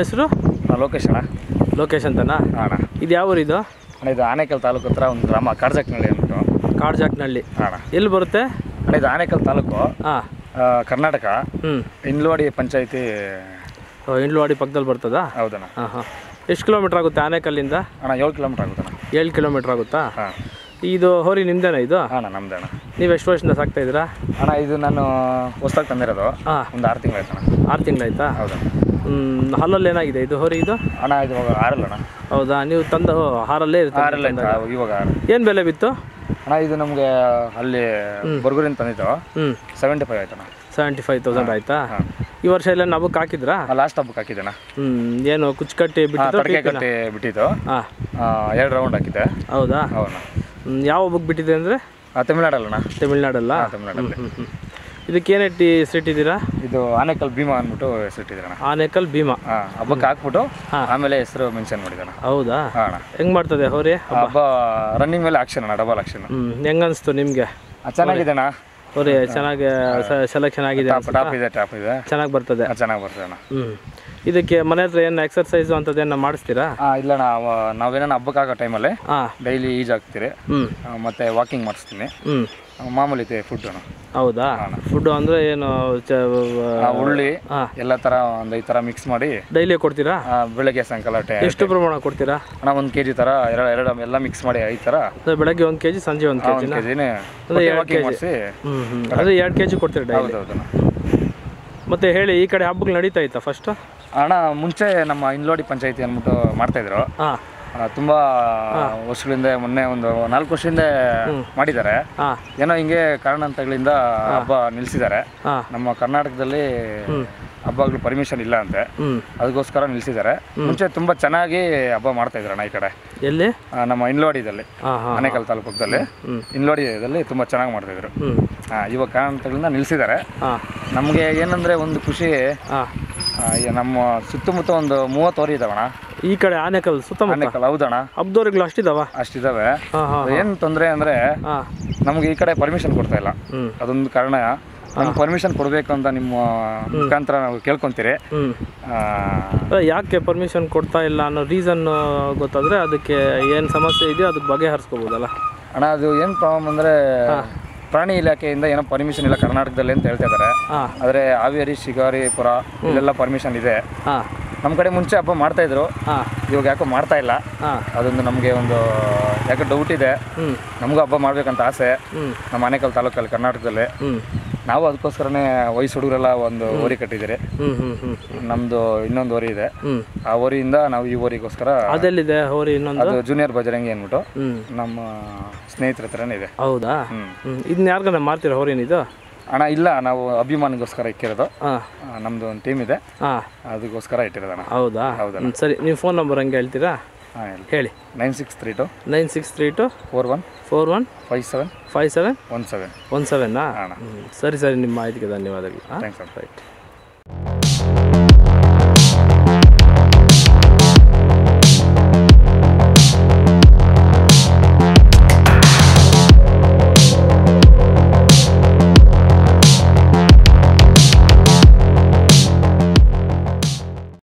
ಹೆಸರು? ಲೋಕೇಶ್ ಅಣ್ಣ. ಲೋಕೇಶ್ ಅಂತನಾ? ಅಣ್ಣ. ಇದು ಯಾವ ಊರು ಇದು? ಅಣ್ಣ ಇದು ಆನೇಕಲ್ ತಾಲೂಕು ಹತ್ರ ಒಂದು ಗ್ರಾಮ ಕಾಡ್ಜಾಕ್ನಳ್ಳಿ ಅಂದ್ಬಿಟ್ಟು. ಕಾಡ್ಜಾಕ್ನಳ್ಳಿ. ಅಣ್ಣ. ಎಲ್ಲಿ ಬರುತ್ತೆ ಅಣ್ಣ ಇದು ಆನೇಕಲ್ ತಾಲೂಕು, ಕರ್ನಾಟಕ. ಇಂಡ್ಲವಾಡಿ ಪಂಚಾಯತಿ. ಇಂಡ್ಲವಾಡಿ ಪಕ್ಕದಲ್ಲಿ ಬರ್ತದಾ? ಹೌದಣ್ಣ. ಹಾಂ ಹಾಂ. ಎಷ್ಟು ಕಿಲೋಮೀಟ್ರ್ ಆಗುತ್ತೆ ಆನೇಕಲ್ಲಿಂದ? ಅಣ್ಣ 7 ಕಿಲೋಮೀಟ್ರ್ ಆಗುತ್ತಣ್ಣ. 7 ಕಿಲೋಮೀಟ್ರ್ ಆಗುತ್ತಾ? ಹಾಂ. ಇದು ಹೋರಿ ನಿಮ್ದೇನಾ ಇದು? ಅಣ್ಣ ನಮ್ದೇ ಅಣ್ಣ. ನೀವು ಎಷ್ಟು ವರ್ಷದಿಂದ ಸಾಕ್ತಾ ಇದ್ದೀರಾ? ಅಣ್ಣ ಇದು ನಾನು ಹೊಸ್ದಾಗಿ ತಂದಿರೋದು. ಹಾಂ. ಒಂದು 6 ತಿಂಗಳಾಯ್ತಣ್ಣ. 6 ತಿಂಗಳಾಯ್ತಾ? ಹೌದಣ್ಣ. ಹಾಲಲ್ಲಿ ಏನಾಗಿದೆ ಇದು ಹೋರಿ ಇದು? ಅಣ್ಣ ಇದು ಇವಾಗ ಆರಲ್ಲ. ಹೌದಾ? ನೀವು ತಂದ ಹಾರಲ್ಲೇ ಆರಲ್ಲ ಇವಾಗ. ಏನು ಬೆಲೆ ಬಿತ್ತು ಅಣ್ಣ? ಇದು ನಮಗೆ ಅಲ್ಲಿ ಬರ್ಗೂರಿಂದ ತಂದಿದ್ದು. 75 ಆಯ್ತಣ್ಣ. 75,000 ಆಯ್ತಾ? ಈ ವರ್ಷ ಎಲ್ಲ ಹಬ್ಬಕ್ಕೆ ಹಾಕಿದ್ರಾ? ಲಾಸ್ಟ್ ಹಬ್ಬಕ್ಕೆ ಹಾಕಿದ್ದಣ್ಣ. ಏನು ಕುಚ್ಚುಕಟ್ಟಿ ಕಟ್ಟಿ ಬಿಟ್ಟಿದ್ದು. 2 ರೌಂಡ್ ಹಾಕಿದ್ದೆ. ಹೌದಾ? ಹೌದಣ್ಣ. ಯಾವ ಹಬ್ಬಕ್ಕೆ ಬಿಟ್ಟಿದೆ ಅಂದರೆ? ತಮಿಳ್ನಾಡಲ್ಲಣ್ಣ. ತಮಿಳ್ನಾಡಲ್ಲ? ತಮಿಳ್ನಾಡಲ್ಲಿ. ಇದಕ್ಕೆ ಏನೇನು ಹೆಸರಿಟ್ಟಿದ್ದೀರಾ? ಇದು ಆನೇಕಲ್ ಭೀಮಾ ಅಂದ್ಬಿಟ್ಟು ಹೆಸರಿಟ್ಟಿದ್ದೀರಣ್ಣ. ಆನೇಕಲ್ ಭೀಮಾ. ಹಬ್ಬಕ್ಕೆ ಹಾಕ್ಬಿಟ್ಟು ಆಮೇಲೆ ಹೆಸರು ಮೆನ್ಷನ್ ಮಾಡಿದ್ದಾನೆ. ಹೌದಾ? ಅಣ್ಣ. ಹೆಂಗೆ ಮಾಡ್ತದೆ ಹೋರಿ ಹಬ್ಬ? ರನ್ನಿಂಗ್ ಮೇಲೆ ಆಕ್ಷನ್ ಅಣ್ಣ, ಡಬಲ್ ಆಕ್ಷನ್. ಹೆಂಗೆ ಅನಿಸ್ತು ನಿಮಗೆ? ಚೆನ್ನಾಗಿದೆ ಅಣ್ಣ. ಹೋರಿ ಚೆನ್ನಾಗಿ ಸೆಲೆಕ್ಷನ್ ಆಗಿದೆ. ಟಾಪ್ ಇದೆ. ಚೆನ್ನಾಗಿ ಬರ್ತದೆ. ಚೆನ್ನಾಗಿ ಬರ್ತದೆ ಅಣ್ಣ. ಇದಕ್ಕೆ ಮನೆ ಹತ್ರ ಏನು ಎಕ್ಸರ್ಸೈಸ್ ಅಂತದೇನು ಮಾಡಿಸ್ತೀರಾ? ಇಲ್ಲಣ್ಣ, ನಾವೇನ ಹಬ್ಬಕ್ಕೆ ಆಗೋ ಟೈಮಲ್ಲಿ ಡೈಲಿ ಈಜ್ ಹಾಕ್ತೀರಿ, ಮತ್ತೆ ವಾಕಿಂಗ್ ಮಾಡಿಸ್ತೀನಿ. ಮಾಮೂಲಿ ಫುಡ್ ಅಣ್ಣ. ಹೌದಾ? ಫುಡ್ ಅಂದರೆ ಏನು? ಉಳ್ಳಿ ಎಲ್ಲ ಥರ ಒಂದು 5 ಥರ ಮಿಕ್ಸ್ ಮಾಡಿ ಡೈಲಿ ಕೊಡ್ತೀರಾ? ಬೆಳಗ್ಗೆ ಸಾಯಂಕಾಲ. ಎಷ್ಟು ಪ್ರಮಾಣ ಕೊಡ್ತೀರಾ ಅಣ್ಣ? 1 kg ಥರ ಎರಡು ಎಲ್ಲ ಮಿಕ್ಸ್ ಮಾಡಿ 5 ಥರ. ಬೆಳಗ್ಗೆ 1 kg, ಸಂಜೆ 1 kg ವಾಕಿಂಗ್ ಮಾಡಿಸಿ. ಅದೇ 2 kg ಕೊಡ್ತೀರಾ ಡೈಲಿ? ಹೌದೌದು. ಮತ್ತೆ ಹೇಳಿ, ಈ ಕಡೆ ಹಬ್ಬಗಳು ನಡೀತಾ ಇತ್ತಾ ಫಸ್ಟ್? ಅಣ್ಣ ಮುಂಚೆ ನಮ್ಮ ಇಂಡ್ಲವಾಡಿ ಪಂಚಾಯತಿ ಅಂದ್ಬಿಟ್ಟು ಮಾಡ್ತಾಯಿದ್ರು. ತುಂಬ ವರ್ಷಗಳಿಂದ, ಮೊನ್ನೆ ಒಂದು 4 ವರ್ಷದಿಂದ ಮಾಡಿದ್ದಾರೆ. ಏನೋ ಹಿಂಗೆ ಕಾರಣಾಂತರಗಳಿಂದ ಹಬ್ಬ ನಿಲ್ಲಿಸಿದ್ದಾರೆ. ನಮ್ಮ ಕರ್ನಾಟಕದಲ್ಲಿ ಹಬ್ಬಗಳು ಪರ್ಮಿಷನ್ ಇಲ್ಲ ಅಂತೆ, ಅದಕ್ಕೋಸ್ಕರ ನಿಲ್ಲಿಸಿದ್ದಾರೆ. ಮುಂಚೆ ತುಂಬ ಚೆನ್ನಾಗಿ ಹಬ್ಬ ಮಾಡ್ತಾ ಇದ್ರಣ್ಣ ಈ ಕಡೆ. ಎಲ್ಲಿ? ನಮ್ಮ ಇಂಡ್ಲವಾಡಿದಲ್ಲಿ, ಆನೇಕಲ್ ತಾಲೂಕದಲ್ಲಿ ಇಂಡ್ಲವಾಡಿದಲ್ಲಿ ತುಂಬ ಚೆನ್ನಾಗಿ ಮಾಡ್ತಾಯಿದ್ರು. ಇವಾಗ ಕಾರಣಾಂತರಗಳಿಂದ ನಿಲ್ಲಿಸಿದ್ದಾರೆ. ನಮಗೆ ಏನಂದರೆ ಒಂದು ಖುಷಿ, ನಮ್ಮ ಸುತ್ತಮುತ್ತ ಒಂದು 30 ಹೋರಿ ಇದಾವಣ್ಣ ಈ ಕಡೆ ಆನೇಕಲ್ ಸುತ್ತಮುತ್ತ. ಆನೇಕಲ್. ಹೌದಣ್ಣ. ಹಬ್ಬದವ್ರಿಗಳು ಅಷ್ಟಿದಾವೆ. ಏನು ತೊಂದರೆ ಅಂದರೆ ನಮ್ಗೆ ಈ ಕಡೆ ಪರ್ಮಿಷನ್ ಕೊಡ್ತಾ ಇಲ್ಲ. ಅದೊಂದು ಕಾರಣ. ನಮ್ಗೆ ಪರ್ಮಿಷನ್ ಕೊಡಬೇಕು ಅಂತ ನಿಮ್ಮ ಮುಖಾಂತರ ನಾವು ಕೇಳ್ಕೊಂತೀರಿ. ಯಾಕೆ ಪರ್ಮಿಷನ್ ಕೊಡ್ತಾ ಇಲ್ಲ ಅನ್ನೋ ರೀಸನ್ ಗೊತ್ತಾದರೆ ಅದಕ್ಕೆ ಏನು ಸಮಸ್ಯೆ ಇದೆಯೋ ಅದಕ್ಕೆ ಬಗೆಹರಿಸ್ಕೋಬೋದಲ್ಲ ಅಣ್ಣ. ಅದು ಏನು ಪ್ರಾಬ್ಲಮ್ ಅಂದರೆ ಪ್ರಾಣಿ ಇಲಾಖೆಯಿಂದ ಏನೋ ಪರ್ಮಿಷನ್ ಇಲ್ಲ ಕರ್ನಾಟಕದಲ್ಲಿ ಅಂತ ಹೇಳ್ತಾ ಇದ್ದಾರೆ. ಆದರೆ ಹಾವೇರಿ, ಶಿಕಾರಿಪುರ ಇಲ್ಲೆಲ್ಲ ಪರ್ಮಿಷನ್ ಇದೆ. ನಮ್ಮ ಕಡೆ ಮುಂಚೆ ಹಬ್ಬ ಮಾಡ್ತಾಯಿದ್ರು, ಇವಾಗ ಯಾಕೋ ಮಾಡ್ತಾ ಇಲ್ಲ. ಅದೊಂದು ನಮಗೆ ಒಂದು ಯಾಕೆ ಡೌಟ್ ಇದೆ. ನಮಗೂ ಹಬ್ಬ ಮಾಡ್ಬೇಕಂತ ಆಸೆ ನಮ್ಮ ಆನೇಕಲ್ ತಾಲೂಕಲ್ಲಿ, ಕರ್ನಾಟಕದಲ್ಲಿ. ನಾವು ಅದಕ್ಕೋಸ್ಕರನೇ ವಯಸ್ಸು ಹುಡುಗರೆಲ್ಲ ಒಂದು ಓರಿ ಕಟ್ಟಿದ್ದೀರಿ. ನಮ್ಮದು ಇನ್ನೊಂದು ಓರಿ ಇದೆ. ಆ ಓರಿಯಿಂದ ನಾವು ಈ ಓರಿಗೋಸ್ಕರ. ಅದೆಲ್ಲಿದೆ ಓರಿ? ಇನ್ನೊಂದು ಅದು ಜೂನಿಯರ್ ಬಜರಂಗಿ ಅಂದ್ಬಿಟ್ಟು ನಮ್ಮ ಸ್ನೇಹಿತರ ಹತ್ರನೇ ಇದೆ. ಹೌದಾ? ಇದನ್ನ ಯಾರಿಗಾನ ಮಾರ್ತೀರಾ ಹೋರಿನಿದು? ಅಣ್ಣ ಇಲ್ಲ, ನಾವು ಅಭಿಮಾನಿಗೋಸ್ಕರ ಇಕ್ಕಿರೋದು. ನಮ್ಮದು ಒಂದು ಟೀಮ್ ಇದೆ, ಅದಕ್ಕೋಸ್ಕರ ಇಟ್ಟಿರೋದಣ್ಣ. ಹೌದಾ? ಹೌದಾ. ಸರಿ, ನೀವು ಫೋನ್ ನಂಬರ್ ಹಂಗೆ ಹೇಳ್ತೀರಾ? ಹೇಳಿ. 9632 9632 41 57 57 17. ಸರಿ ಸರಿ, ನಿಮ್ಮ ಮಾಹಿತಿಗೆ ಧನ್ಯವಾದಗಳು. ಥ್ಯಾಂಕ್ಸ್. ರೈಟ್.